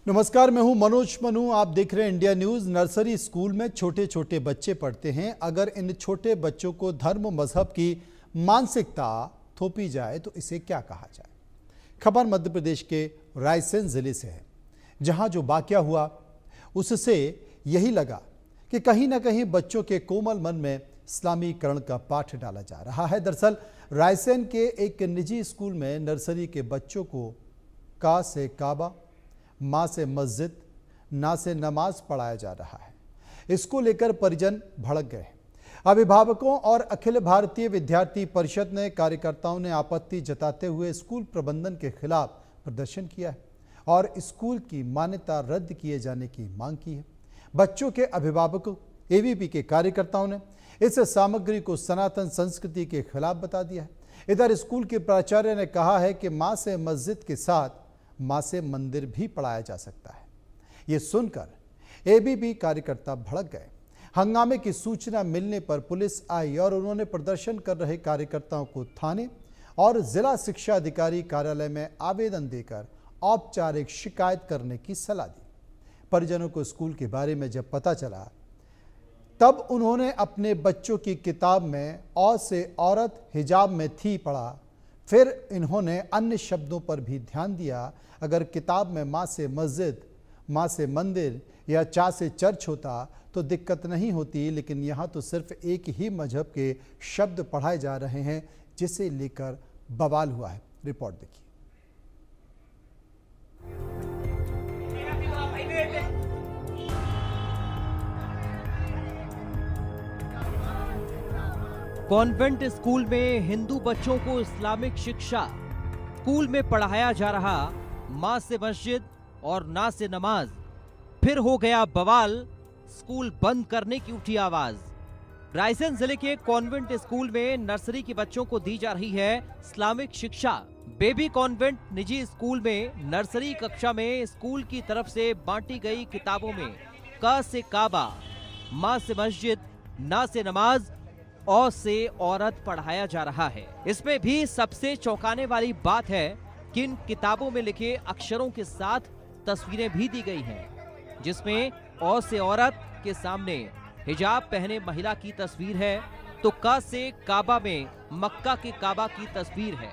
नमस्कार, मैं हूं मनोज मनु। आप देख रहे हैं इंडिया न्यूज। नर्सरी स्कूल में छोटे छोटे बच्चे पढ़ते हैं। अगर इन छोटे बच्चों को धर्म मजहब की मानसिकता थोपी जाए तो इसे क्या कहा जाए। खबर मध्य प्रदेश के रायसेन जिले से है, जहां जो वाकया हुआ उससे यही लगा कि कहीं ना कहीं बच्चों के कोमल मन में इस्लामीकरण का पाठ डाला जा रहा है। दरअसल रायसेन के एक निजी स्कूल में नर्सरी के बच्चों को का से काबा, माँ से मस्जिद, ना से नमाज पढ़ाया जा रहा है। इसको लेकर परिजन भड़क गए। अभिभावकों और अखिल भारतीय विद्यार्थी परिषद ने कार्यकर्ताओं ने आपत्ति जताते हुए स्कूल प्रबंधन के खिलाफ प्रदर्शन किया है और स्कूल की मान्यता रद्द किए जाने की मांग की है। बच्चों के अभिभावकों, एबीवीपी के कार्यकर्ताओं ने इस सामग्री को सनातन संस्कृति के खिलाफ बता दिया है। इधर स्कूल के प्राचार्य ने कहा है कि माँ से मस्जिद के साथ माँ से मंदिर भी पढ़ाया जा सकता है। ये सुनकर एबीवीपी कार्यकर्ता भड़क गए। हंगामे की सूचना मिलने पर पुलिस आई और उन्होंने प्रदर्शन कर रहे कार्यकर्ताओं को थाने और जिला शिक्षा अधिकारी कार्यालय में आवेदन देकर औपचारिक शिकायत करने की सलाह दी। परिजनों को स्कूल के बारे में जब पता चला तब उन्होंने अपने बच्चों की किताब में औ से औरत हिजाब में थी पढ़ा। फिर इन्होंने अन्य शब्दों पर भी ध्यान दिया। अगर किताब में माँ से मस्जिद, माँ से मंदिर या चा से चर्च होता तो दिक्कत नहीं होती, लेकिन यहाँ तो सिर्फ एक ही मजहब के शब्द पढ़ाए जा रहे हैं, जिसे लेकर बवाल हुआ है। रिपोर्ट देखिए। कॉन्वेंट स्कूल में हिंदू बच्चों को इस्लामिक शिक्षा, स्कूल में पढ़ाया जा रहा माँ से मस्जिद और ना से नमाज। फिर हो गया बवाल, स्कूल बंद करने की उठी आवाज। रायसेन जिले के कॉन्वेंट स्कूल में नर्सरी के बच्चों को दी जा रही है इस्लामिक शिक्षा। बेबी कॉन्वेंट निजी स्कूल में नर्सरी कक्षा में स्कूल की तरफ से बांटी गई किताबों में क से काबा, माँ से मस्जिद, ना से नमाज, औ से औरत पढ़ाया जा रहा है। इसमें भी सबसे चौंकाने वाली बात है कि इन किताबों में लिखे अक्षरों के साथ तस्वीरें भी दी गई हैं, जिसमें औ से औरत के सामने हिजाब पहने महिला की तस्वीर है, तो क से काबा में मक्का के काबा की तस्वीर है,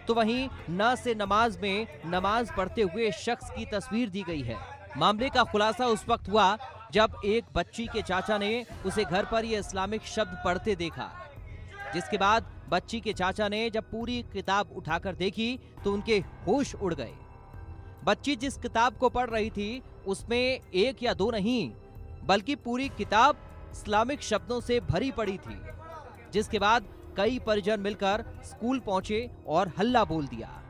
तो वहीं ना से नमाज में नमाज पढ़ते हुए शख्स की तस्वीर दी गई है। मामले का खुलासा उस वक्त हुआ जब एक बच्ची के चाचा ने उसे घर पर ये इस्लामिक शब्द पढ़ते देखा, जिसके बाद बच्ची के चाचा ने जब पूरी किताब उठाकर देखी तो उनके होश उड़ गए। बच्ची जिस किताब को पढ़ रही थी उसमें एक या दो नहीं बल्कि पूरी किताब इस्लामिक शब्दों से भरी पड़ी थी, जिसके बाद कई परिजन मिलकर स्कूल पहुंचे और हल्ला बोल दिया।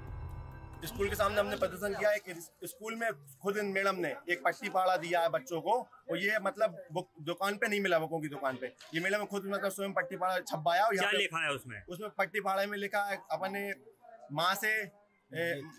स्कूल के सामने हमने प्रदर्शन किया है कि स्कूल में खुद इन मैडम ने एक पट्टी पाड़ा दिया है बच्चों को, और ये मतलब दुकान पे नहीं मिला, बुकों की दुकान पे। ये मैडम ने खुद मतलब स्वयं पट्टी पाड़ा छपाया। और क्या लिखा है उसमें पट्टी पाड़े में लिखा है अपने माँ से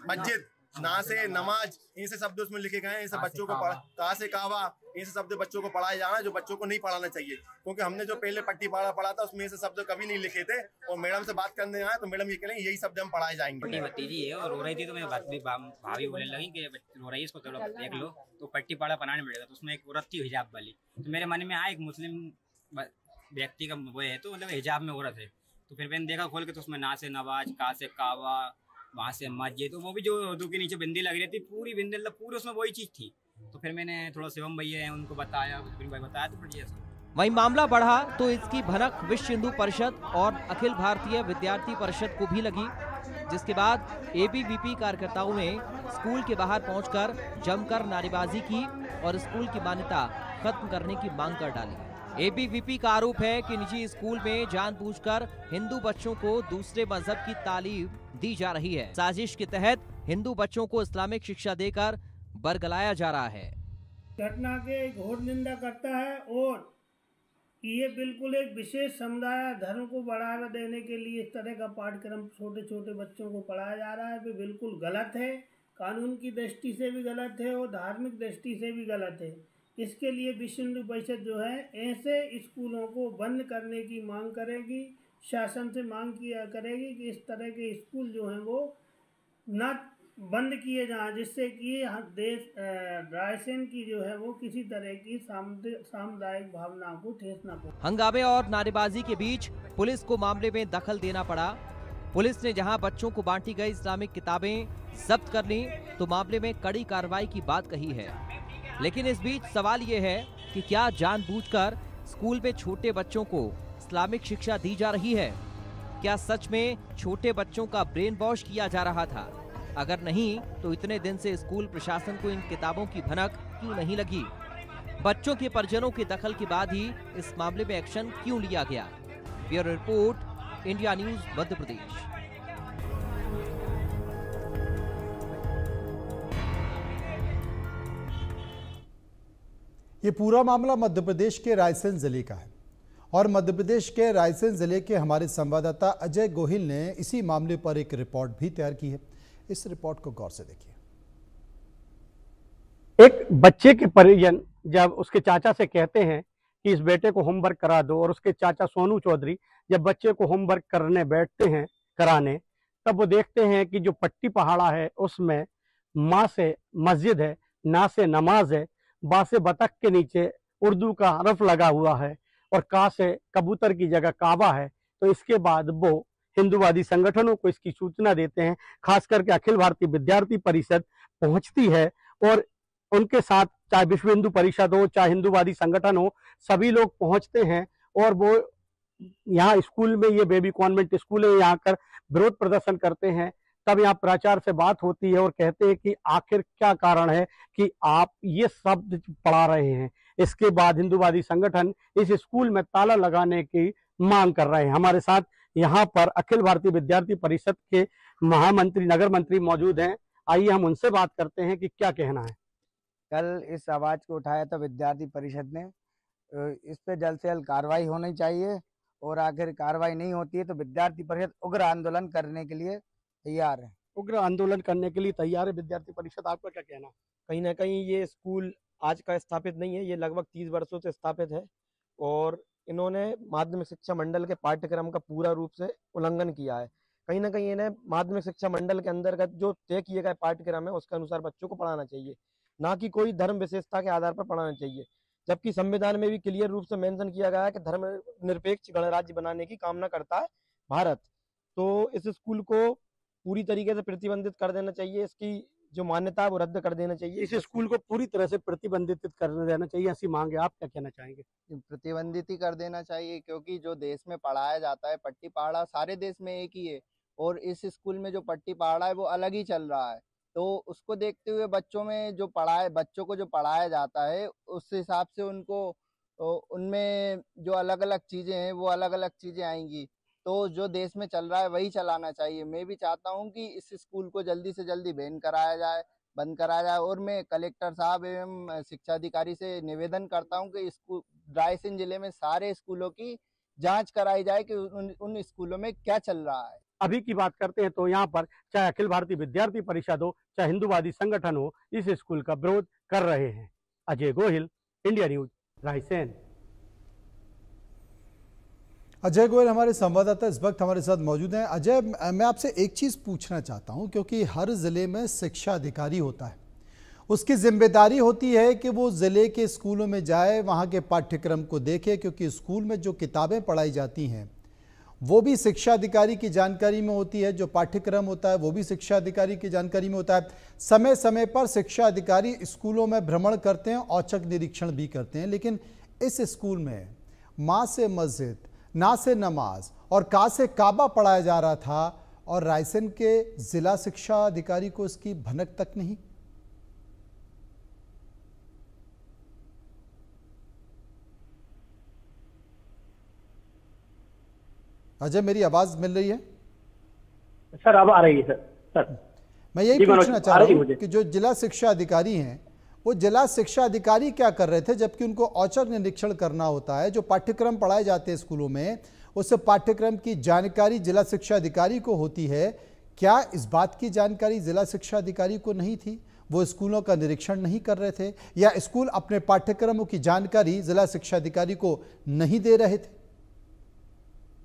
मस्जिद, ना से नमाज, ऐसे शब्द उसमें लिखे गए हैं। ऐसे बच्चों को का से काबा, ऐसे शब्द बच्चों को पढ़ाए जाना जो बच्चों को नहीं पढ़ाना चाहिए, क्योंकि हमने जो पहले पट्टी पाड़ा पढ़ा था उसमें ऐसे शब्द कभी नहीं लिखे थे। और मैडम से बात करने आए तो मैडम ये कह रहे हैं यही शब्द हम पढ़ाए जाएंगे। भतीजी है और रो रही थी, तो मैं भाभी बोलने लगी कि रो रही है, इसको थोड़ा देख लो। तो पट्टी पाड़ा बनाने मिलेगा, तो उसमें एक औरत थी हिजाब वाली। तो मेरे मन में आया एक मुस्लिम व्यक्ति का वो है, तो मतलब हिजाब में औरत है। तो फिर मैंने देखा खोल के, तो उसमें ना से नवाज, का से काबा, वहाँ से मस्जिद, तो वो भी जो उर्दू के नीचे बिंदी लग रही थी, पूरी बिंदी मतलब पूरी उसमें वही चीज थी। तो फिर मैंने थोड़ा शिवम भैया है उनको बताया, भाई बताया, तो फिर वहीं मामला बढ़ा तो इसकी भनक विश्व हिंदू परिषद और अखिल भारतीय विद्यार्थी परिषद को भी लगी, जिसके बाद एबीवीपी कार्यकर्ताओं ने स्कूल के बाहर पहुंचकर जमकर नारेबाजी की और स्कूल की मान्यता खत्म करने की मांग कर डाली। एबीवीपी का आरोप है कि निजी स्कूल में जानबूझकर हिंदू बच्चों को दूसरे मजहब की तालीम दी जा रही है। साजिश के तहत हिंदू बच्चों को इस्लामिक शिक्षा देकर बरगलाया जा रहा है। घटना के घोर निंदा करता है और ये बिल्कुल एक विशेष समुदाय धर्म को बढ़ावा देने के लिए इस तरह का पाठ्यक्रम छोटे छोटे बच्चों को पढ़ाया जा रहा है। वे बिल्कुल गलत है, कानून की दृष्टि से भी गलत है और धार्मिक दृष्टि से भी गलत है। इसके लिए विश्व हिंदू परिषद जो है ऐसे स्कूलों को बंद करने की मांग करेगी, शासन से मांग किया करेगी कि इस तरह के स्कूल जो हैं वो न बंद किए जाएं, जिससे कि देश रायसेन की जो है वो किसी तरह की सामुदायिक भावनाओं को ठेस न पहुंचे। हंगामे और नारेबाजी के बीच पुलिस को मामले में दखल देना पड़ा। पुलिस ने जहां बच्चों को बांटी गई इस्लामिक किताबें जब्त कर ली, तो मामले में कड़ी कार्रवाई की बात कही है। लेकिन इस बीच सवाल ये है कि क्या जानबूझकर स्कूल में छोटे बच्चों को इस्लामिक शिक्षा दी जा रही है? क्या सच में छोटे बच्चों का ब्रेन वॉश किया जा रहा था? अगर नहीं, तो इतने दिन से स्कूल प्रशासन को इन किताबों की भनक क्यों नहीं लगी? बच्चों के परिजनों के दखल के बाद ही इस मामले में एक्शन क्यों लिया गया? Bureau report, India news Madhya Pradesh. ये पूरा मामला मध्य प्रदेश के रायसेन जिले का है और मध्य प्रदेश के रायसेन जिले के हमारे संवाददाता अजय गोहिल ने इसी मामले पर एक रिपोर्ट भी तैयार की है। इस रिपोर्ट को गौर से देखिए। एक बच्चे के परिजन जब उसके चाचा से कहते हैं कि इस बेटे को होमवर्क करा दो, और उसके चाचा सोनू चौधरी जब बच्चे को होमवर्क करने बैठते हैं कराने, तब वो देखते हैं कि जो पट्टी पहाड़ा है उसमें माँ से मस्जिद है, ना से नमाज है, बा से बतख के नीचे उर्दू का हरफ लगा हुआ है और का से कबूतर की जगह काबा है। तो इसके बाद वो हिंदूवादी संगठनों को इसकी सूचना देते हैं। खास करके अखिल भारतीय विद्यार्थी परिषद पहुंचती है और उनके साथ चाहे विश्व हिंदू परिषद हो, चाहे हिंदूवादी संगठन हो, सभी लोग पहुंचते हैं और वो यहाँ स्कूल में, ये बेबी कॉन्वेंट स्कूल है, यहाँ आकर विरोध प्रदर्शन करते हैं। तब यहाँ प्राचार्य से बात होती है और कहते हैं कि आखिर क्या कारण है कि आप ये शब्द पढ़ा रहे हैं। इसके बाद हिंदूवादी संगठन इस स्कूल में ताला लगाने की मांग कर रहे हैं। हमारे साथ यहाँ पर अखिल भारतीय विद्यार्थी परिषद के महामंत्री, नगर मंत्री मौजूद हैं। आइए हम उनसे बात करते हैं कि क्या कहना है। कल इस आवाज को उठाया था विद्यार्थी परिषद ने, इस पे जल्द से जल्द कार्रवाई होनी चाहिए और आखिर कार्रवाई नहीं होती है तो विद्यार्थी परिषद उग्र आंदोलन करने के लिए तैयार है। उग्र आंदोलन करने के लिए तैयार है विद्यार्थी परिषद, आपका क्या कहना? कहीं ना कहीं ये स्कूल आज का स्थापित नहीं है, ये लगभग 30 वर्षों से स्थापित है और इन्होंने माध्यमिक शिक्षा मंडल के पाठ्यक्रम का पूरा रूप से उल्लंघन किया है। कहीं ना कहीं इन्हें माध्यमिक शिक्षा मंडल के अंतर्गत जो तय किए गए पाठ्यक्रम है उसके अनुसार बच्चों को पढ़ाना चाहिए, ना कि कोई धर्म विशेषता के आधार पर पढ़ाना चाहिए। जबकि संविधान में भी क्लियर रूप से मेंशन किया गया है कि धर्म निरपेक्ष गणराज्य बनाने की कामना करता है भारत। तो इस स्कूल को पूरी तरीके से प्रतिबंधित कर देना चाहिए, इसकी जो मान्यता है वो रद्द कर देना चाहिए। इस स्कूल को पूरी तरह से प्रतिबंधित कर देना चाहिए, ऐसी मांग है। आप क्या कहना चाहेंगे? प्रतिबंधित ही कर देना चाहिए, क्योंकि जो देश में पढ़ाया जाता है पट्टी पहाड़ा सारे देश में एक ही है और इस स्कूल में जो पट्टी पहाड़ा है वो अलग ही चल रहा है। तो उसको देखते हुए बच्चों को जो पढ़ाया जाता है उस हिसाब से उनको उनमें जो अलग अलग चीजें हैं वो अलग अलग चीजें आएंगी। तो जो देश में चल रहा है वही चलाना चाहिए। मैं भी चाहता हूं कि इस स्कूल को जल्दी से जल्दी बंद कराया जाए और मैं कलेक्टर साहब एवं शिक्षा अधिकारी से निवेदन करता हूं कि स्कूल रायसेन जिले में सारे स्कूलों की जांच कराई जाए कि उन स्कूलों में क्या चल रहा है। अभी की बात करते हैं तो यहाँ पर चाहे अखिल भारतीय विद्यार्थी परिषद हो, चाहे हिंदूवादी संगठन हो, इस स्कूल का विरोध कर रहे हैं। Ajay Gohil, India news, Raisen. अजय गोयल हमारे संवाददाता इस वक्त हमारे साथ मौजूद हैं। अजय, मैं आपसे एक चीज़ पूछना चाहता हूं, क्योंकि हर ज़िले में शिक्षा अधिकारी होता है, उसकी जिम्मेदारी होती है कि वो ज़िले के स्कूलों में जाए, वहां के पाठ्यक्रम को देखे, क्योंकि स्कूल में जो किताबें पढ़ाई जाती हैं वो भी शिक्षा अधिकारी की जानकारी में होती है, जो पाठ्यक्रम होता है वो भी शिक्षा अधिकारी की जानकारी में होता है। समय समय पर शिक्षा अधिकारी स्कूलों में भ्रमण करते हैं, औचक निरीक्षण भी करते हैं, लेकिन इस स्कूल में माँ से मस्जिद, ना से नमाज और का से काबा पढ़ाया जा रहा था और रायसेन के जिला शिक्षा अधिकारी को इसकी भनक तक नहीं। अजय, मेरी आवाज मिल रही है? सर अब आ रही है सर। मैं यही पूछना चाह रहा हूं कि जो जिला शिक्षा अधिकारी हैं वो जिला शिक्षा अधिकारी क्या कर रहे थे, जबकि उनको औचक निरीक्षण करना होता है। जो पाठ्यक्रम पढ़ाए जाते हैं स्कूलों में उस पाठ्यक्रम की जानकारी जिला शिक्षा अधिकारी को होती है। क्या इस बात की जानकारी जिला शिक्षा अधिकारी को नहीं थी? वो स्कूलों का निरीक्षण नहीं कर रहे थे, या स्कूल अपने पाठ्यक्रमों की जानकारी जिला शिक्षा अधिकारी को नहीं दे रहे थे?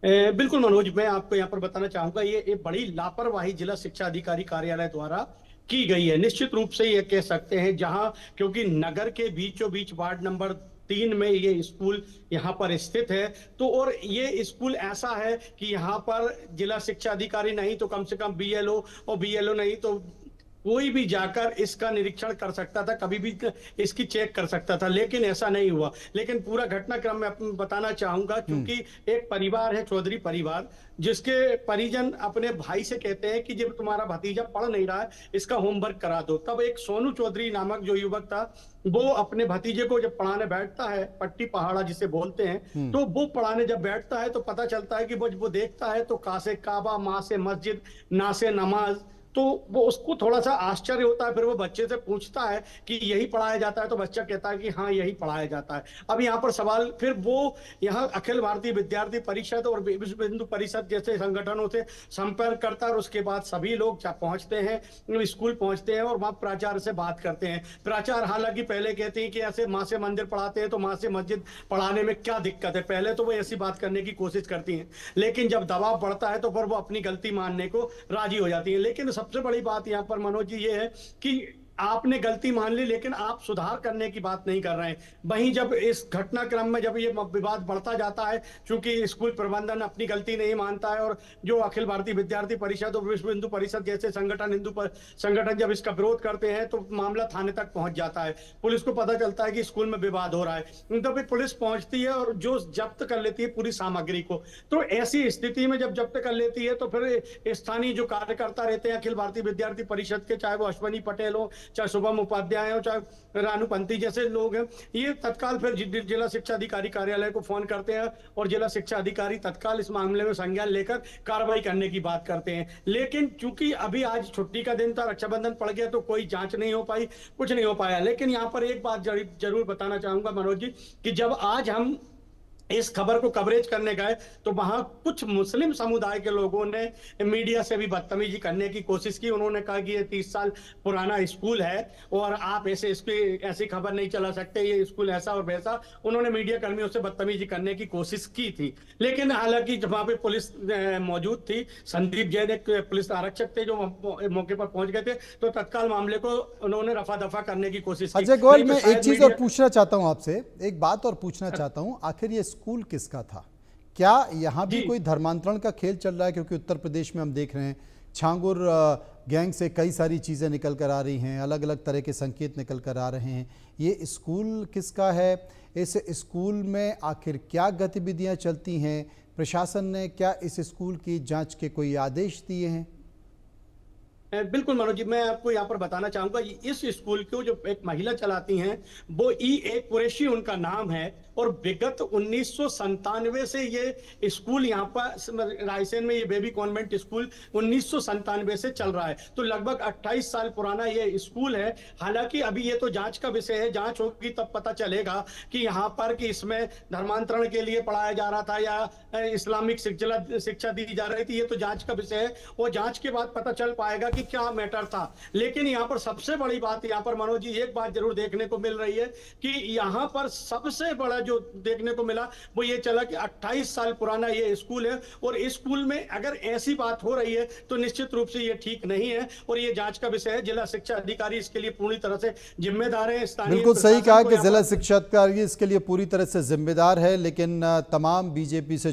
बिल्कुल मनोज, मैं आपको यहाँ पर बताना चाहूंगा, ये बड़ी लापरवाही जिला शिक्षा अधिकारी कार्यालय द्वारा की गई है। निश्चित रूप से ये कह सकते हैं, जहां क्योंकि नगर के बीचों बीच वार्ड नंबर 3 में ये स्कूल यहाँ पर स्थित है, तो और ये स्कूल ऐसा है कि यहाँ पर जिला शिक्षा अधिकारी नहीं तो कम से कम बीएलओ, और बीएलओ नहीं तो कोई भी जाकर इसका निरीक्षण कर सकता था, कभी भी इसकी चेक कर सकता था, लेकिन ऐसा नहीं हुआ। लेकिन पूरा घटनाक्रम मैं बताना चाहूंगा, क्योंकि एक परिवार है, चौधरी परिवार, जिसके परिजन अपने भाई से कहते हैं कि जब तुम्हारा भतीजा पढ़ नहीं रहा है, इसका होमवर्क करा दो। तब एक सोनू चौधरी नामक जो युवक था, वो अपने भतीजे को जब पढ़ाने बैठता है, पट्टी पहाड़ा जिसे बोलते हैं, तो वो पढ़ाने जब बैठता है तो पता चलता है कि वो देखता है तो का से काबा, माँ से मस्जिद, ना से नमाज, तो वो उसको थोड़ा सा आश्चर्य होता है। फिर वो बच्चे से पूछता है कि यही पढ़ाया जाता है, तो बच्चा कहता है कि हाँ यही पढ़ाया जाता है। अब यहाँ पर सवाल, फिर वो यहाँ अखिल भारतीय विद्यार्थी परिषद और विश्व हिंदू परिषद जैसे संगठनों से संपर्क करता है, और उसके बाद सभी लोग पहुंचते हैं, स्कूल पहुंचते हैं और वहाँ प्राचार्य से बात करते हैं। प्राचार्य हालांकि पहले कहते हैं कि ऐसे माँ से मंदिर पढ़ाते हैं तो माँ से मस्जिद पढ़ाने में क्या दिक्कत है, पहले तो वो ऐसी बात करने की कोशिश करती हैं, लेकिन जब दबाव बढ़ता है तो फिर वो अपनी गलती मानने को राजी हो जाती है। लेकिन सबसे बड़ी बात यहाँ पर मनोज जी ये है कि आपने गलती मान ली, लेकिन आप सुधार करने की बात नहीं कर रहे हैं। वहीं जब इस घटनाक्रम में जब ये विवाद बढ़ता जाता है, क्योंकि स्कूल प्रबंधन अपनी गलती नहीं मानता है, और जो अखिल भारतीय विद्यार्थी परिषद और विश्व हिंदू परिषद जैसे संगठन जब इसका विरोध करते हैं, तो मामला थाने तक पहुंच जाता है। पुलिस को पता चलता है कि स्कूल में विवाद हो रहा है, तो फिर पुलिस पहुंचती है और जो जब्त कर लेती है पूरी सामग्री को। तो ऐसी स्थिति में जब जब्त कर लेती है, तो फिर स्थानीय जो कार्यकर्ता रहते हैं अखिल भारतीय विद्यार्थी परिषद के, चाहे वो अश्वनी पटेल हो, चाहे शुभम उपाध्याय हो, चाहे रानूपंथी जैसे लोग हैं, ये तत्काल फिर जिला शिक्षा अधिकारी कार्यालय को फोन करते हैं, और जिला शिक्षा अधिकारी तत्काल इस मामले में संज्ञान लेकर कार्रवाई करने की बात करते हैं। लेकिन चूंकि अभी आज छुट्टी का दिन था, रक्षाबंधन पड़ गया, तो कोई जांच नहीं हो पाई, कुछ नहीं हो पाया। लेकिन यहाँ पर एक बात जरूर बताना चाहूंगा मनोज जी, कि जब आज हम इस खबर को कवरेज करने गए, तो वहां कुछ मुस्लिम समुदाय के लोगों ने मीडिया से भी बदतमीजी करने की कोशिश की। उन्होंने कहा कि ये 30 साल पुराना स्कूल है और आप ऐसी खबर नहीं चला सकते, ये स्कूल ऐसा और वैसा। उन्होंने मीडिया कर्मियों से बदतमीजी करने की कोशिश की थी। लेकिन हालांकि वहां पे पुलिस मौजूद थी, संदीप जैन एक पुलिस आरक्षक थे जो मौके पर पहुंच गए थे, तो तत्काल मामले को उन्होंने रफा दफा करने की कोशिश की। अजय गोयल, मैं एक चीज और पूछना चाहता हूं आपसे, एक बात और पूछना चाहता हूं, आखिर ये स्कूल किसका था? क्या यहां भी कोई धर्मांतरण का खेल चल रहा है? क्योंकि उत्तर प्रदेश में हम देख रहे हैं छांगुर गैंग से कई सारी चीजें निकल कर आ रही हैं, अलग अलग तरह के संकेत निकल कर आ रहे हैं। ये स्कूल किसका है? इस स्कूल में आखिर क्या गतिविधियां चलती हैं? प्रशासन ने क्या इस स्कूल की जांच के कोई आदेश दिए हैं? बिल्कुल मनोज जी, मैं आपको यहाँ पर बताना चाहूंगा, इस स्कूल को जो एक महिला चलाती हैं, वो एक कुरैशी उनका नाम है, और विगत 1997 से ये स्कूल यहाँ पर रायसेन में, ये बेबी कॉन्वेंट स्कूल 1997 से चल रहा है। तो लगभग 28 साल पुराना ये स्कूल है। हालांकि अभी ये तो जांच का विषय है, जांच होगी तब पता चलेगा कि यहाँ पर कि इसमें धर्मांतरण के लिए पढ़ाया जा रहा था या इस्लामिक शिक्षा दी जा रही थी। ये तो जांच का विषय है, और जांच के बाद पता चल पाएगा कि क्या मैटर था। लेकिन यहाँ पर सबसे बड़ी बात, यहाँ पर मनोज जी एक बात जरूर देखने को मिल रही है कि यहाँ पर सबसे बड़ा जो देखने को मिला वो ये चला कि 28 साल पुराना ये स्कूल है, और इस स्कूल में अगर ऐसी बात हो रही है तो निश्चित रूप से ये ठीक नहीं है, और ये जांच का विषय है। जिला शिक्षा अधिकारी इसके लिए पूरी तरह से जिम्मेदार है। बिल्कुल सही कहा कि जिला शिक्षा अधिकारी इसके लिए पूरी तरह से जिम्मेदार है, लेकिन तमाम बीजेपी से